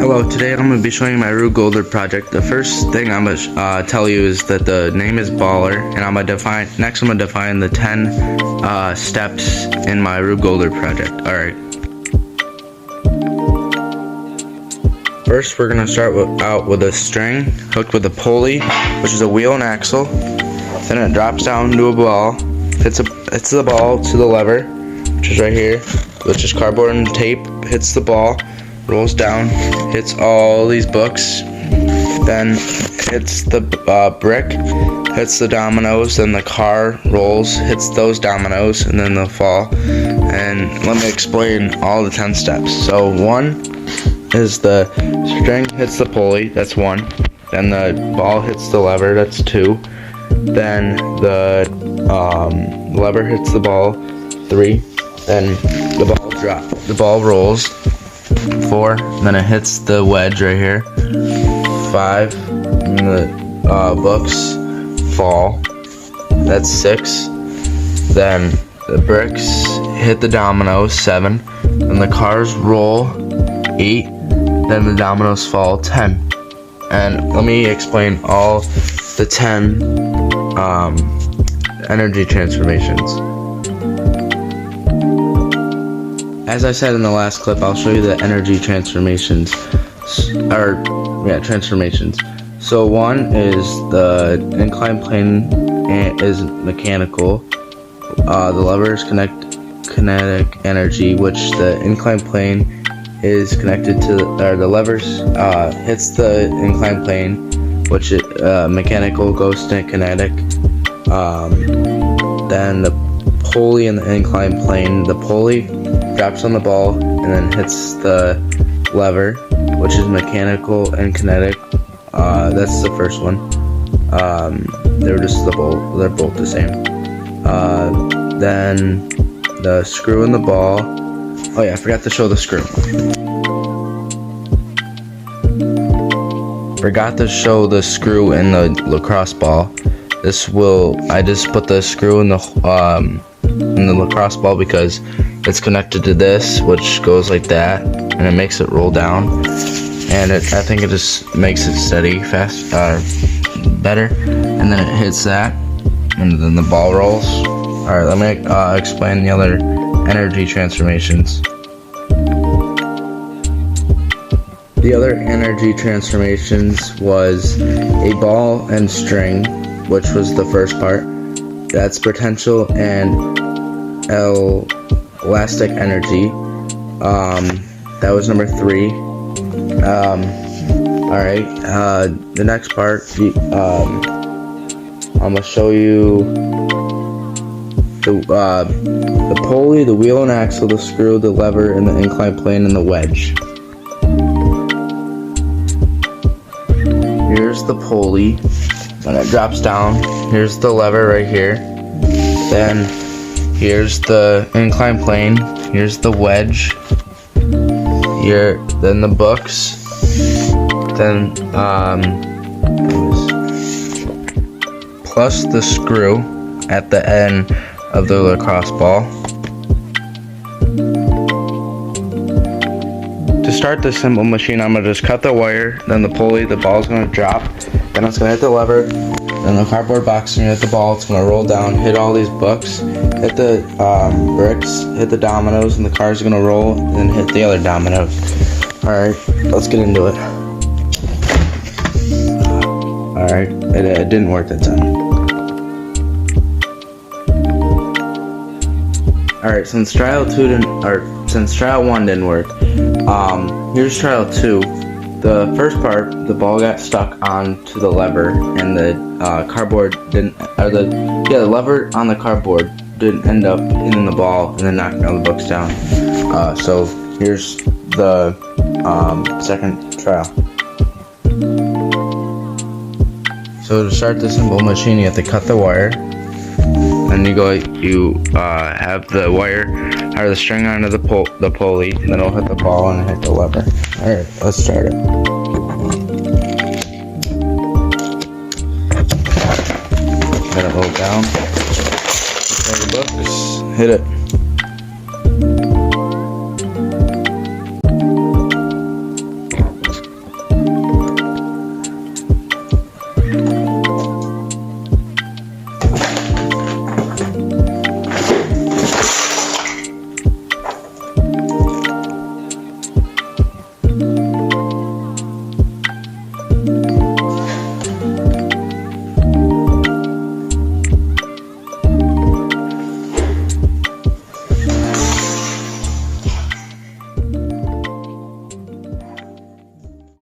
Hello, today I'm going to be showing you my Rube Goldberg project. The first thing I'm going to tell you is that the name is baller, and I'm going to define the 10 steps in my Rube Goldberg project. Alright. First, we're going to start out with a string hooked with a pulley, which is a wheel and axle. Then it drops down to a ball, hits the ball to the lever, which is right here, which is cardboard and tape, hits the ball, rolls down, hits all these books, then hits the brick, hits the dominoes, then the car rolls, hits those dominoes, and then they'll fall. And let me explain all the 10 steps. So 1 is the string hits the pulley, that's 1. Then the ball hits the lever, that's 2. Then the lever hits the ball, 3. Then the ball rolls, 4. Then it hits the wedge right here, 5. And the books fall, that's 6. Then the bricks hit the dominoes, 7. Then the cars roll, 8. Then the dominoes fall, 10. And let me explain all the 10 energy transformations. As I said in the last clip, I'll show you the energy transformations. Transformations. So 1 is the inclined plane is mechanical. The lever is kinetic energy, which the inclined plane is connected to, the levers hits the inclined plane, which mechanical goes to kinetic. Then the pulley in the inclined plane, the pulley drops on the ball and then hits the lever, which is mechanical and kinetic. That's the first one. They're both the same. Then the screw in the ball. Oh yeah, I forgot to show the screw. Forgot to show the screw in the lacrosse ball. I just put the screw in the lacrosse ball because it's connected to this, which goes like that, and it makes it roll down. And I think it just makes it steady, better. And then it hits that, and then the ball rolls. Alright, let me explain the other energy transformations. The other energy transformations was a ball and string, which was the first part. That's potential and elastic energy. That was number 3. Alright, the next part, I'm gonna show you the pulley, the wheel and axle, the screw, the lever, and the inclined plane, and the wedge. Here's the pulley, when it drops down. Here's the lever right here. Then here's the inclined plane. Here's the wedge. Then the books. Then plus the screw at the end of the lacrosse ball. To start this simple machine, I'm gonna just cut the wire, then the pulley, the ball's gonna drop, then it's gonna hit the lever, then the cardboard box is gonna hit the ball, it's gonna roll down, hit all these books, hit the bricks, hit the dominoes, and the car's gonna roll, and then hit the other dominoes. Alright, let's get into it. Alright, it didn't work that time. Alright, since trial 1 didn't work, here's trial 2. The first part, the ball got stuck onto the lever, and the the lever on the cardboard didn't end up hitting the ball and then knocking all the books down. So here's the second trial. So to start this simple machine, you have to cut the wire. Then you have the wire or the string onto the pulley, and then it'll hit the ball and hit the lever. Alright, let's start it. Then it roll down, hit the books, hit it.